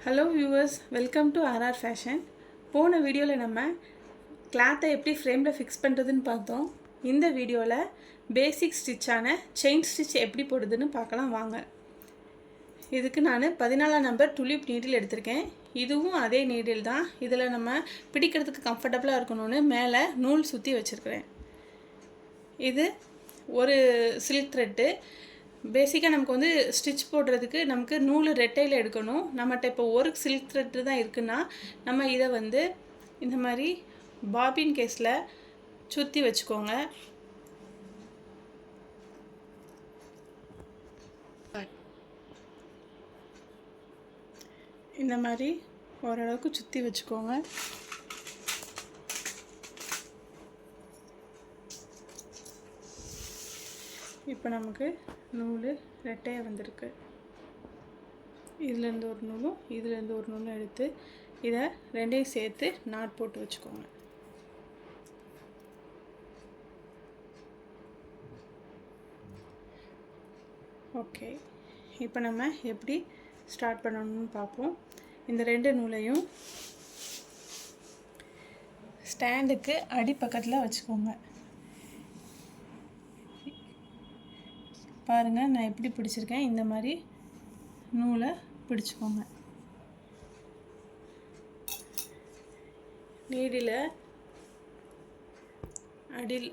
Hello viewers, welcome to RR fashion. போன வீடியோவில் நம்ம கிளாத்தை எப்படி ஃப்ரேமில் ஃபிக்ஸ் பண்ணுறதுன்னு பார்த்தோம். இந்த வீடியோவில் பேசிக் ஸ்டிச்சான செயின் ஸ்டிச் எப்படி போடுறதுன்னு பார்க்கலாம் வாங்க. இதுக்கு நான் 14 நம்பர் துலிப் நீடில் எடுத்திருக்கேன். இதுவும் அதே நீடில் தான். இதில் நம்ம பிடிக்கிறதுக்கு கம்ஃபர்டபுளாக இருக்கணும்னு மேலே நூல் சுற்றி வச்சுருக்கிறேன். இது ஒரு சில்க் த்ரெட்டு. பேசிக்காக நமக்கு வந்து ஸ்டிச் போடுறதுக்கு நமக்கு நூல் ரெட்டையில் எடுக்கணும். நம்மகிட்ட இப்போ ஒரு சில்க் த்ரெட்டு தான் இருக்குன்னா நம்ம இதை வந்து இந்த மாதிரி பாபின் கேஸில் சுற்றி வச்சுக்கோங்க. இந்த மாதிரி ஓரளவுக்கு சுற்றி வச்சுக்கோங்க. இப்போ நமக்கு நூல் ரெட்டையாக வந்திருக்கு. இதுலேருந்து ஒரு நூலும் இதுலேருந்து ஒரு நூலும் எடுத்து இதை ரெண்டையும் சேர்த்து நாட் போட்டு வச்சுக்கோங்க. ஓகே, இப்போ நம்ம எப்படி ஸ்டார்ட் பண்ணணும்னு பார்ப்போம். இந்த ரெண்டு நூலையும் ஸ்டாண்டுக்கு அடிப்பக்கத்தில் வச்சுக்கோங்க. பாருங்கள், நான் எப்படி பிடிச்சிருக்கேன். இந்த மாதிரி நூலை பிடிச்சிக்கோங்க. நீடில் அடியில்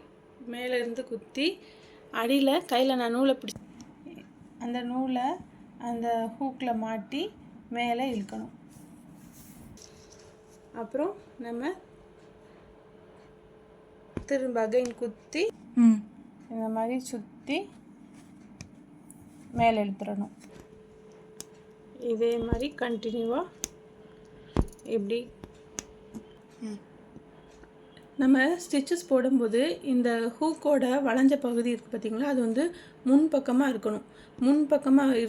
மேலே இருந்து குத்தி அடியில் கையில் நான் நூலை அந்த நூலை அந்த ஹூக்கில் மாட்டி மேலே இழுக்கணும். அப்புறம் நம்ம திரும்ப அகைன் குத்தி இந்த மாதிரி சுற்றி மேலே இழுத்துடணும். இதே மாதிரி கண்டினியூவாக இப்படி நம்ம ஸ்டிச்சஸ் போடும்போது இந்த ஹூக்கோட வளைஞ்ச பகுதி இருக்குது பார்த்திங்களா, அது வந்து முன்பக்கமாக இருக்கணும். முன்பக்கமாக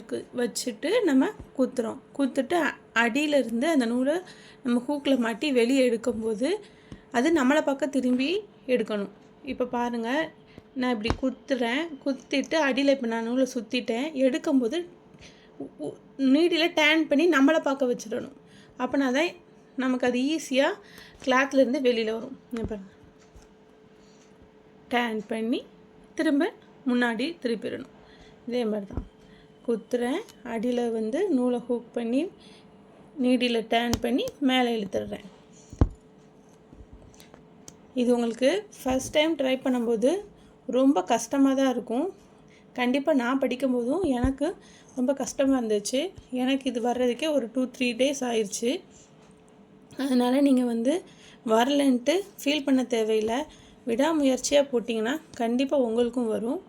வச்சுட்டு நம்ம குத்துட்டு அடியிலிருந்து அந்த நூலை நம்ம ஹூக்கில் மாட்டி வெளியே எடுக்கும்போது அது நம்மளை பக்கம் திரும்பி எடுக்கணும். இப்போ பாருங்கள், நான் இப்படி குத்திட்டு அடியில் இப்போ நான் நூலை சுற்றிட்டேன். எடுக்கும்போது நீடில் டேன் பண்ணி நம்மளை பார்க்க வச்சிடணும். அப்படின்னா தான் நமக்கு அது ஈஸியாக கிளாத்லேருந்து வெளியில் வரும். இப்போ டேன் பண்ணி திரும்ப முன்னாடி திருப்பிடணும். இதே மாதிரி தான் குத்துறேன், அடியில் வந்து நூலை ஹூக் பண்ணி நீடியில் டேன் பண்ணி மேலே இழுத்துடுறேன். இது உங்களுக்கு ஃபஸ்ட் டைம் ட்ரை பண்ணும்போது ரொம்ப கஷ்டமாக தான் இருக்கும். கண்டிப்பாக நான் படிக்கும்போதும் எனக்கு ரொம்ப கஷ்டமாக இருந்துச்சு. எனக்கு இது வர்றதுக்கே ஒரு 2-3 டேஸ் ஆயிடுச்சு. அதனால் நீங்கள் வந்து வரலன்ட்டு ஃபீல் பண்ண தேவையில்லை. விடாமுயற்சியாக போட்டிங்கன்னா கண்டிப்பாக உங்களுக்கும் வரும்.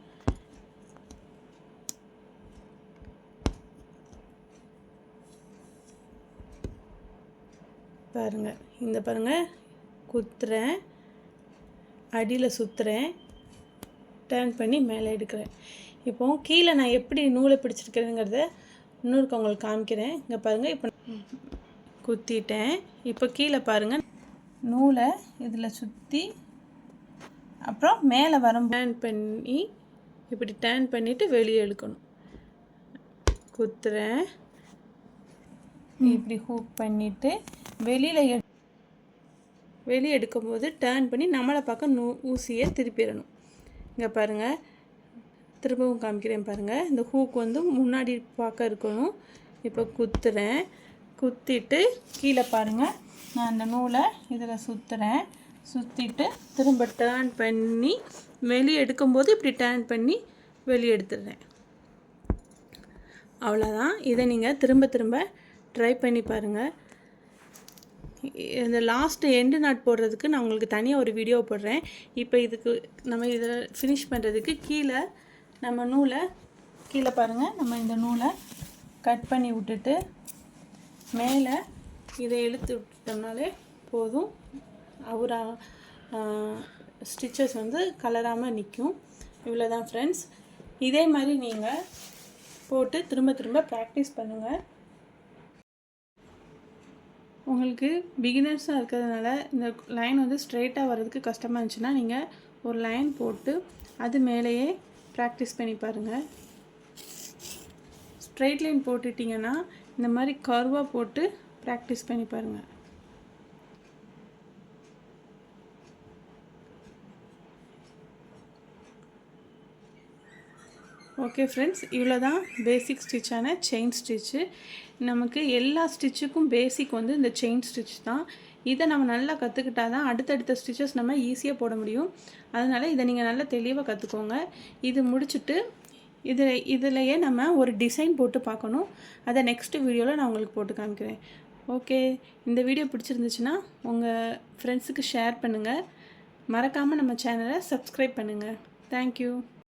பாருங்கள், இந்த பாருங்கள், குத்துறேன், அடியில் சுற்றுறேன், டர்ன் பண்ணி மேலே எடுக்கிறேன். இப்போ கீழே நான் எப்படி நூலை பிடிச்சிருக்கிறேங்கிறத இன்னொருக்கு உங்களுக்கு காமிக்கிறேன். இங்கே பாருங்கள், இப்போ குத்திட்டேன். இப்போ கீழே பாருங்கள், நூலை இதில் சுற்றி அப்புறம் மேலே டர்ன் பண்ணி இப்படி டர்ன் பண்ணிவிட்டு வெளியே எடுக்கணும். குத்துறேன், இப்படி ஹூக் பண்ணிவிட்டு வெளியே எடுக்கும்போது டர்ன் பண்ணி நம்மளை பார்க்க ஊசியை திருப்பிடணும். இங்கே பாருங்கள், திரும்பவும் காமிக்கிறேன் பாருங்கள். இந்த ஹூக் வந்து முன்னாடி பார்க்க இருக்கணும். இப்போ குத்திட்டு கீழே பாருங்கள், நான் அந்த நூலை இதில் சுற்றிட்டு திரும்ப டர்ன் பண்ணி வெளியே எடுக்கும்போது இப்படி டர்ன் பண்ணி வெளியே எடுத்துடுறேன். அவ்வளோதான். இதை நீங்கள் திரும்ப ட்ரை பண்ணி பாருங்கள். இந்த லாஸ்ட்டு எண்டு நாட் போடுறதுக்கு நான் உங்களுக்கு தனியாக ஒரு வீடியோ போடுறேன். இப்போ இதுக்கு நம்ம இதில் ஃபினிஷ் பண்ணுறதுக்கு கீழே நம்ம நூலை கீழே பாருங்கள், நம்ம இந்த நூலை கட் பண்ணி விட்டுட்டு மேலே இதை இழுத்து விட்டுட்டோம்னாலே போதும். ஸ்டிச்சஸ் வந்து கலராமல் நிற்கும். இவ்வளோ தான் ஃப்ரெண்ட்ஸ். இதே மாதிரி நீங்கள் போட்டு திரும்ப ப்ராக்டிஸ் பண்ணுங்கள். உங்களுக்கு பிகினர்ஸாக இருக்கிறதுனால இந்த லைன் வந்து ஸ்ட்ரெயிட்டாக வர்றதுக்கு கஷ்டமாக இருந்துச்சுன்னா நீங்கள் ஒரு லைன் போட்டு அது மேலேயே ப்ராக்டிஸ் பண்ணி பாருங்கள். ஸ்ட்ரைட் லைன் போட்டுட்டிங்கன்னா இந்த மாதிரி கர்வாக போட்டு ப்ராக்டிஸ் பண்ணி பாருங்கள். ஓகே ஃப்ரெண்ட்ஸ், இவ்வளோ தான் பேசிக் ஸ்டிச்சான செயின் ஸ்டிச்சு. நமக்கு எல்லா ஸ்டிச்சுக்கும் பேசிக் வந்து இந்த செயின் ஸ்டிச் தான். இதை நம்ம நல்லா கற்றுக்கிட்டா தான் அடுத்தடுத்த ஸ்டிச்சஸ் நம்ம ஈஸியாக போட முடியும். அதனால் இதை நீங்கள் நல்லா தெளிவாக கற்றுக்கோங்க. இது முடிச்சுட்டு இதிலையே நம்ம ஒரு டிசைன் போட்டு பார்க்கணும். அதை நெக்ஸ்ட்டு வீடியோவில் நான் உங்களுக்கு போட்டு காமிக்கிறேன். ஓகே, இந்த வீடியோ பிடிச்சிருந்துச்சுன்னா உங்கள் ஃப்ரெண்ட்ஸுக்கு ஷேர் பண்ணுங்கள். மறக்காமல் நம்ம சேனலை சப்ஸ்கிரைப் பண்ணுங்கள். தேங்க்யூ.